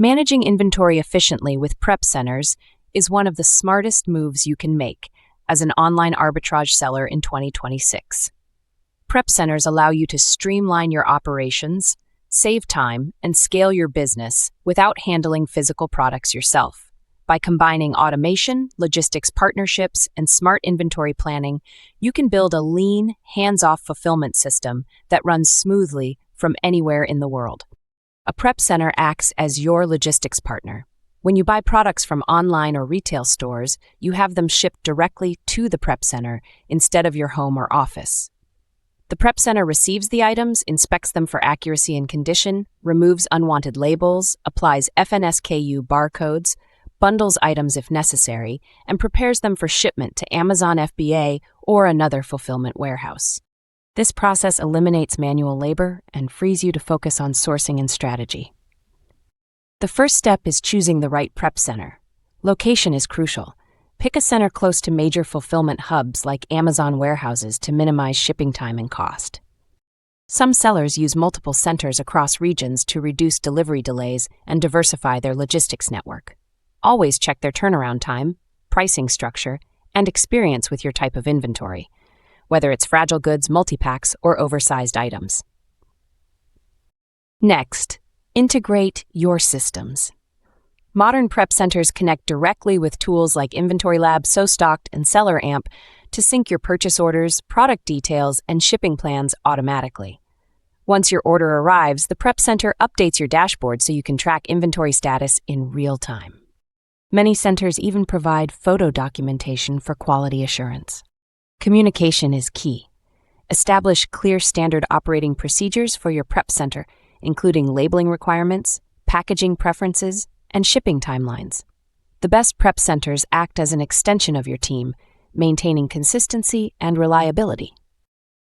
Managing inventory efficiently with prep centers is one of the smartest moves you can make as an online arbitrage seller in 2026. Prep centers allow you to streamline your operations, save time, and scale your business without handling physical products yourself. By combining automation, logistics partnerships, and smart inventory planning, you can build a lean, hands-off fulfillment system that runs smoothly from anywhere in the world. A prep center acts as your logistics partner. When you buy products from online or retail stores, you have them shipped directly to the prep center instead of your home or office. The prep center receives the items, inspects them for accuracy and condition, removes unwanted labels, applies FNSKU barcodes, bundles items if necessary, and prepares them for shipment to Amazon FBA or another fulfillment warehouse. This process eliminates manual labor and frees you to focus on sourcing and strategy. The first step is choosing the right prep center. Location is crucial. Pick a center close to major fulfillment hubs like Amazon warehouses to minimize shipping time and cost. Some sellers use multiple centers across regions to reduce delivery delays and diversify their logistics network. Always check their turnaround time, pricing structure, and experience with your type of inventory, whether it's fragile goods, multi-packs, or oversized items. Next, integrate your systems. Modern prep centers connect directly with tools like Inventory Lab, SoStocked, and Seller Amp to sync your purchase orders, product details, and shipping plans automatically. Once your order arrives, the prep center updates your dashboard so you can track inventory status in real time. Many centers even provide photo documentation for quality assurance. Communication is key. Establish clear standard operating procedures for your prep center, including labeling requirements, packaging preferences, and shipping timelines. The best prep centers act as an extension of your team, maintaining consistency and reliability.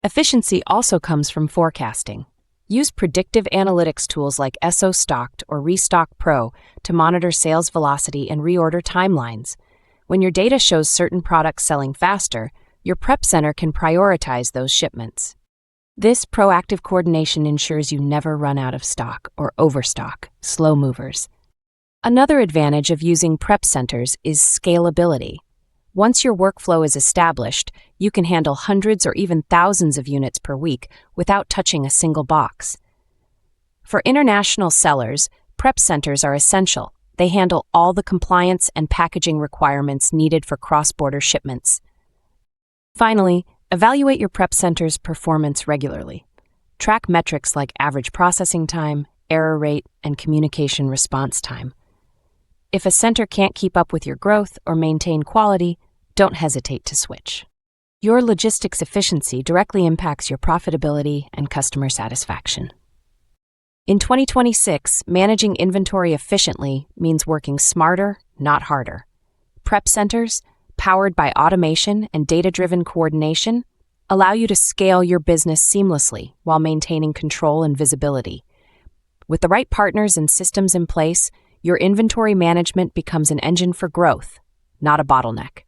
Efficiency also comes from forecasting. Use predictive analytics tools like SoStocked or Restock Pro to monitor sales velocity and reorder timelines. When your data shows certain products selling faster, your prep center can prioritize those shipments. This proactive coordination ensures you never run out of stock or overstock slow movers. Another advantage of using prep centers is scalability. Once your workflow is established, you can handle hundreds or even thousands of units per week without touching a single box. For international sellers, prep centers are essential. They handle all the compliance and packaging requirements needed for cross-border shipments. Finally, evaluate your prep center's performance regularly. Track metrics like average processing time, error rate, and communication response time. If a center can't keep up with your growth or maintain quality, don't hesitate to switch. Your logistics efficiency directly impacts your profitability and customer satisfaction. In 2026, managing inventory efficiently means working smarter, not harder. Prep centers, powered by automation and data-driven coordination, allow you to scale your business seamlessly while maintaining control and visibility. With the right partners and systems in place, your inventory management becomes an engine for growth, not a bottleneck.